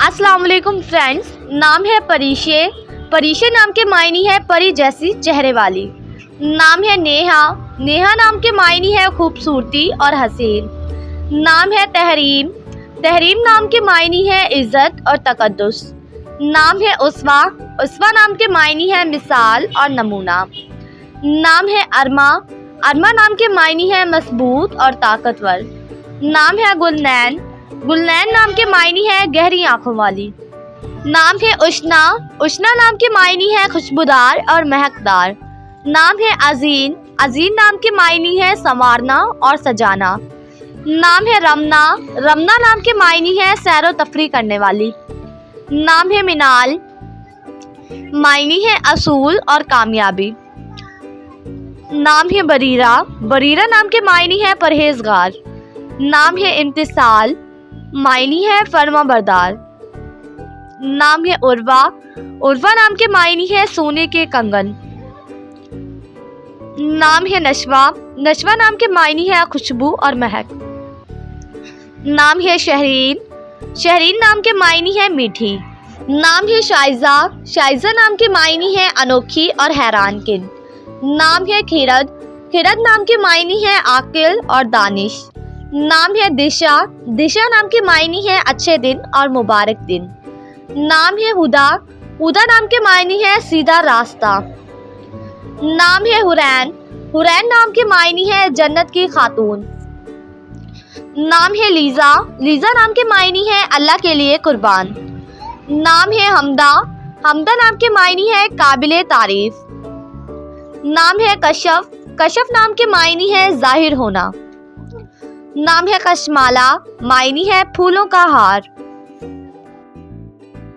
अस्सलाम वालेकुम फ्रेंड्स। नाम है परीशे। परीशे नाम के मायने है परी जैसी चेहरे वाली। नाम है नेहा। नेहा नाम के मायने है खूबसूरती और हसीन। नाम है तहरीम। तहरीम नाम के मायने है इज़्ज़त और तकद्दुस। नाम है उस्वा। उस्वा नाम के मायने है मिसाल और नमूना। नाम है अरमा। अरमा नाम के मायने है मजबूत और ताकतवर। नाम है गुलनैन। गुलनैन नाम के मायने है गहरी आंखों वाली। नाम है उशना। उशना नाम के मायने है खुशबूदार और महकदार। नाम है अजीन। अजीन नाम के मायने है संवारना और सजाना। नाम है रमना। रमना नाम के मायने है सैरो तफरी करने वाली। नाम है मिनाल। मायने है असूल और कामयाबी। नाम है बरीरा। बरीरा नाम के मायने है परहेजगार। नाम है इम्तिसाल। मायने है फर्माबरदार। नाम है उर्वा। उर्वा नाम के मायने है सोने के कंगन। नाम है नशवा। नशवा नाम के मायने है खुशबू और महक। नाम है शहरीन। शहरीन नाम के मायने है मीठी। नाम है शाइजा। शाइजा नाम के मायने है अनोखी और हैरानकिन। नाम है खिरद। खिरद नाम के मायने है आकिल और दानिश। नाम है दिशा। दिशा नाम के मायने है अच्छे दिन और मुबारक दिन। नाम है हुदा। हुदा नाम के मायने है सीधा रास्ता। नाम है हुरैन। हुरैन नाम के मायने है जन्नत की खातून। नाम है लीजा। लीजा नाम के मायने है अल्लाह के लिए कुर्बान। नाम है हमदा। हमदा नाम के मायने है काबिले तारीफ। नाम है कशफ। कशफ नाम के मायने है जाहिर होना। नाम है कशमाला। मायने है फूलों का हार।